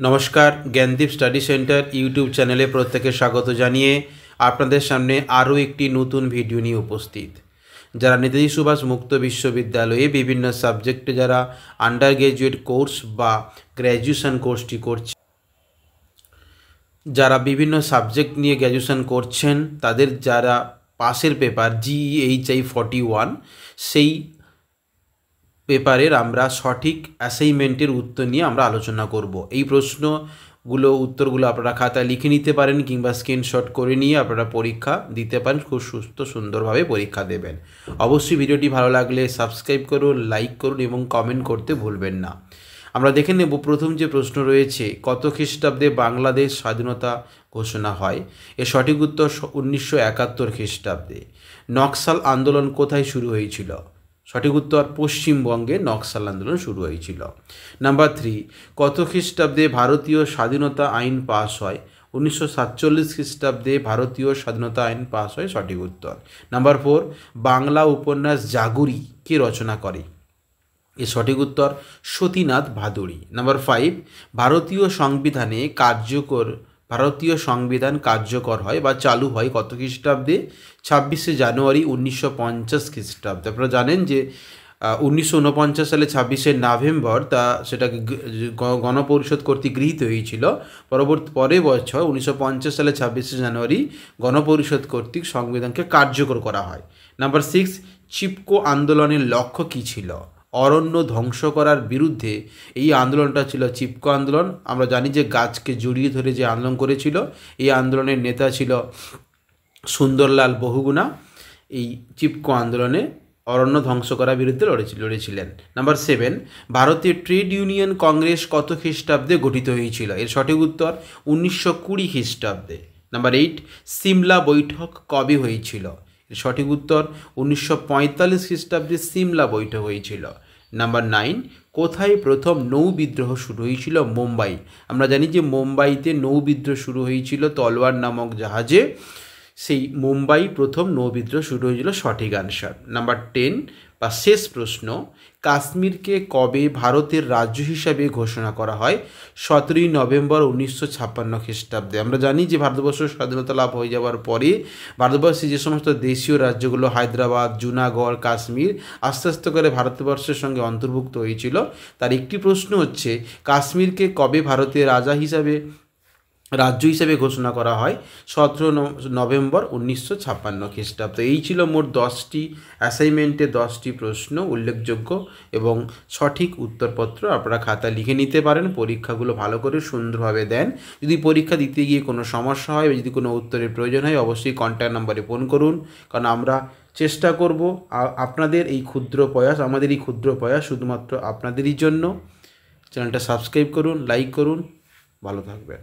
নমস্কার, Gyandeep study centre YouTube চ্যানেলে প্রত্যেকে স্বাগত জানিয়ে আপনাদের সামনে আরও একটি নতুন ভিডিও নিয়ে উপস্থিত। যারা নেতাজি সুভাষ মুক্ত বিশ্ববিদ্যালয়ে বিভিন্ন সাবজেক্টে যারা আন্ডার গ্র্যাজুয়েট কোর্স বা গ্র্যাজুয়েশন কোর্সটি করছে, যারা বিভিন্ন সাবজেক্ট নিয়ে গ্র্যাজুয়েশন করছেন, তাদের যারা পাসের পেপার GEHI 41 সেই পেপারের আমরা সঠিক অ্যাসাইনমেন্টের উত্তর নিয়ে আমরা আলোচনা করব। এই উত্তরগুলো আপনারা খাতায় লিখে নিতে পারেন কিংবা স্ক্রিনশট করে নিয়ে আপনারা পরীক্ষা দিতে পারেন, খুব সুন্দরভাবে পরীক্ষা দেবেন। অবশ্যই ভিডিওটি ভালো লাগলে সাবস্ক্রাইব করুন, লাইক করুন এবং কমেন্ট করতে ভুলবেন না। আমরা দেখে নেব প্রথম যে প্রশ্ন রয়েছে, কত খ্রিস্টাব্দে বাংলাদেশ স্বাধীনতা ঘোষণা হয়? এর সঠিক উত্তর 1971 খ্রিস্টাব্দে। নকশাল আন্দোলন কোথায় শুরু হয়েছিল? সঠিক উত্তর পশ্চিমবঙ্গে নকশাল আন্দোলন শুরু হয়েছিল। নাম্বার 3, কত খ্রিস্টাব্দে ভারতীয় স্বাধীনতা আইন পাস হয়? 1947 খ্রিস্টাব্দে ভারতীয় স্বাধীনতা আইন পাস হয়, সঠিক উত্তর। নাম্বার 4, বাংলা উপন্যাস জাগুরি কে রচনা করে? এর সঠিক উত্তর সতীনাথ ভাদুড়ী। নাম্বার 5, ভারতীয় সংবিধান কার্যকর হয় বা চালু হয় কত খ্রিস্টাব্দে? 26শে জানুয়ারি 1950 খ্রিস্টাব্দে। আপনারা জানেন যে 1949 সালে 26শে নভেম্বর সেটাকে গণপরিষদ কর্তৃক গৃহীত হয়েছিল। পরের বছর 1950 সালে 26শে জানুয়ারি গণপরিষদ কর্তৃক সংবিধানকে কার্যকর করা হয়। নাম্বার 6, চিপকো আন্দোলনের লক্ষ্য কী ছিল? অরণ্য ধ্বংস করার বিরুদ্ধে এই আন্দোলনটা ছিল চিপকো আন্দোলন। আমরা জানি যে গাছকে জড়িয়ে ধরে যে আন্দোলন করেছিল, এই আন্দোলনের নেতা ছিল সুন্দরলাল বহুগুণা। এই চিপকো আন্দোলনে অরণ্য ধ্বংস করার বিরুদ্ধে লড়েছিলেন। নাম্বার 7, ভারতীয় ট্রেড ইউনিয়ন কংগ্রেস কত খ্রিস্টাব্দে গঠিত হয়েছিল? এর সঠিক উত্তর 1920 খ্রিস্টাব্দে। নাম্বার 8, সিমলা বৈঠক কবে হয়েছিল? এর সঠিক উত্তর 1945 খ্রিস্টাব্দে সিমলা বৈঠক হয়েছিল। নাম্বার 9, কোথায় প্রথম নৌ বিদ্রোহ শুরু হয়েছিল? মুম্বাই। আমরা জানি যে মুম্বাইতে নৌ বিদ্রোহ শুরু হয়েছিল তলোয়ার নামক জাহাজে। সেই মুম্বাই প্রথম নৌবিদ্রোহ শুরু হয়েছিল, সঠিক আনসার। নাম্বার 10 বা শেষ প্রশ্ন, কাশ্মীরকে কবে ভারতের রাজ্য হিসাবে ঘোষণা করা হয়? 17ই নভেম্বর 1956 খ্রিস্টাব্দে। আমরা জানি যে ভারতবর্ষ স্বাধীনতা লাভ হয়ে যাওয়ার পরে ভারতবর্ষে যে সমস্ত দেশীয় রাজ্যগুলো হায়দ্রাবাদ, জুনাগড়, কাশ্মীর আস্তে আস্তে করে ভারতবর্ষের সঙ্গে অন্তর্ভুক্ত হয়েছিল, তার একটি প্রশ্ন হচ্ছে কাশ্মীরকে কবে ভারতের রাজ্য হিসেবে ঘোষণা করা হয়? 17 নভেম্বর 1956 খ্রিস্টাব্দ। এই ছিল মোট 10টি অ্যাসাইনমেন্টে 10টি প্রশ্ন উল্লেখযোগ্য এবং সঠিক উত্তরপত্র আপনারা খাতায় লিখে নিতে পারেন। পরীক্ষাগুলো ভালো করে সুন্দরভাবে দেন। যদি পরীক্ষা দিতে গিয়ে কোনো সমস্যা হয় বা যদি কোনো উত্তরের প্রয়োজন হয়, অবশ্যই কন্ট্যাক্ট নাম্বারে ফোন করুন, কারণ আমরা চেষ্টা করব আমাদের এই ক্ষুদ্র প্রয়াস শুধুমাত্র আপনাদেরই জন্য। চ্যানেলটা সাবস্ক্রাইব করুন, লাইক করুন, ভালো থাকবেন।